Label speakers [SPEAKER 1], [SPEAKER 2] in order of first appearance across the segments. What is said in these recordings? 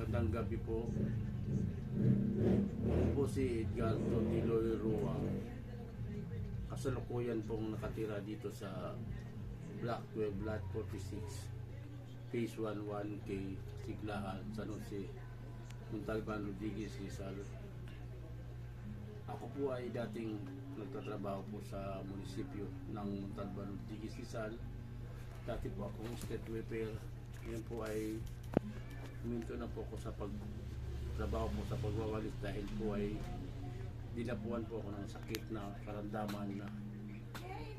[SPEAKER 1] Magandang gabi po. Ako po si Edgardo Niloy Rua. Kasalukuyan pong nakatira dito sa Block 12, Lot 46, Phase 11K, Siglahan, San Jose, Montalban, Rodriguez, Rizal. Ako po ay dating nagtatrabaho po sa munisipyo ng Montalban, Rodriguez, Rizal. Dati po akong state welfare. Ngayon po ay huminto na po ako sa pagtrabaho po sa pagwawalis dahil po ay dinapuan po ako ng sakit na karamdaman na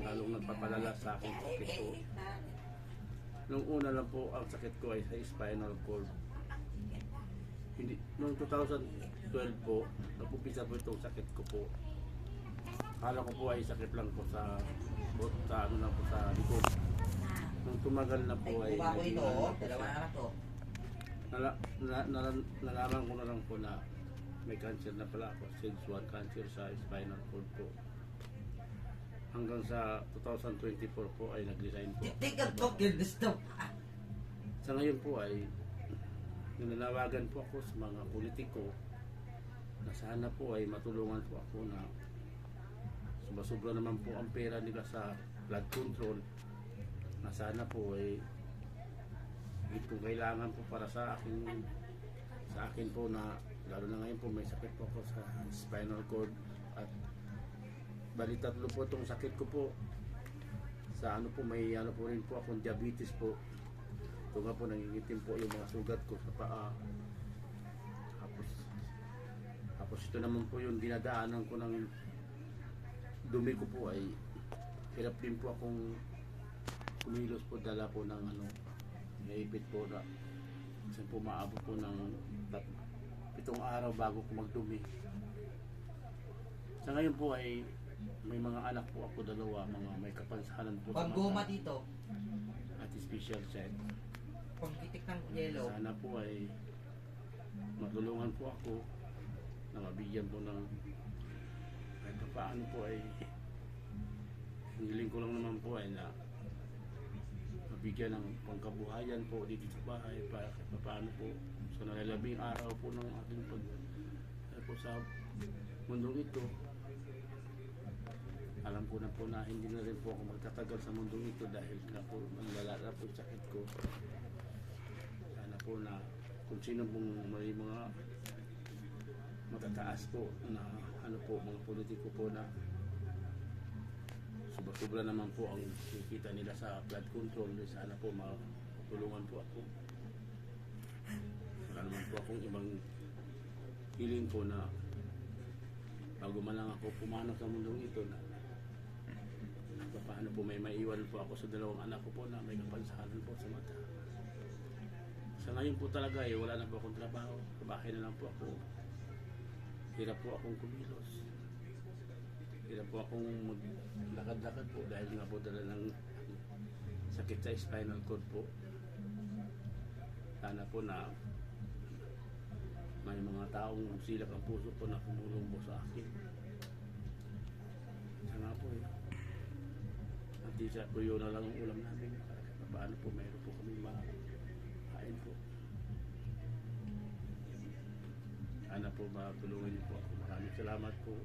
[SPEAKER 1] lalong nagpapalala sa akin sakit po. Nung una lang po ang sakit ko ay sa spinal cord. Noong 2012 po, nagpupisa po itong sakit ko po. Akala ko po ay sakit lang po sa ano lang po sa likod. Nung tumagal na po ay nalaman ko na lang po na may cancer na pala ako, stage 1 cancer sa spinal cord po. Hanggang sa 2024 po ay nag-resign po. Sa ngayon po ay nananawagan po ako sa mga politiko na sana po ay matulungan po ako na sobra naman po ang pera nila sa blood control, na sana po ay kung kailangan po para sa akin po, na lalo na ngayon po may sakit po ako sa spinal cord at bali tatlo po itong sakit ko po. Sa ano po, may ano po rin po akong diabetes po. Ito nga po, nangingitim po yung mga sugat ko sa paa. Tapos ito naman po yung dinadaanan ko ng dumi ko po, ay hirap din po akong kumilos po, dala po ng naipit po na kasi po maabot po ng 7 araw bago ko magdumi. Sa ngayon po ay may mga anak po ako, 2, mga may kapansanan po sa
[SPEAKER 2] paggoma dito
[SPEAKER 1] at special set.
[SPEAKER 2] pagkitik ng yellow.
[SPEAKER 1] Sana po ay matulungan po ako na mabigyan po ng kahit paano po ay hiling ko lang naman po ay na mabigyan ng pangkabuhayan po dito sa bahay para kahit paano po sa nalalabing araw po ng ating po sa mundong ito. Alam ko na po na hindi na rin po ako magtatagal sa mundong ito dahil na po manlalala po yung sakit ko. Sana po na kung sino pong may mga matataas po na mga politiko po na sobra naman po ang nakikita nila sa blood control, sana po matulungan po ako. Wala naman po akong ibang feeling po na bago man lang ako pumanok sa mundong ito na paano po may maiwan po ako sa 2 anak ko po na may kapansanan po sa mata. Sa ngayon po talaga wala na po akong trabaho, sa bahay na lang po ako. Hirap po akong kumilos, hirap po akong maglakad-lakad po dahil nga po dala ng sakit sa spinal cord po. Sana po na may mga taong silak ang puso po na kumulong po sa akin. Sana po at isa po yun na lang ang ulam namin para paano po mayroon po kami makain po. Sana po matulungan niyo po ako. Maraming salamat po.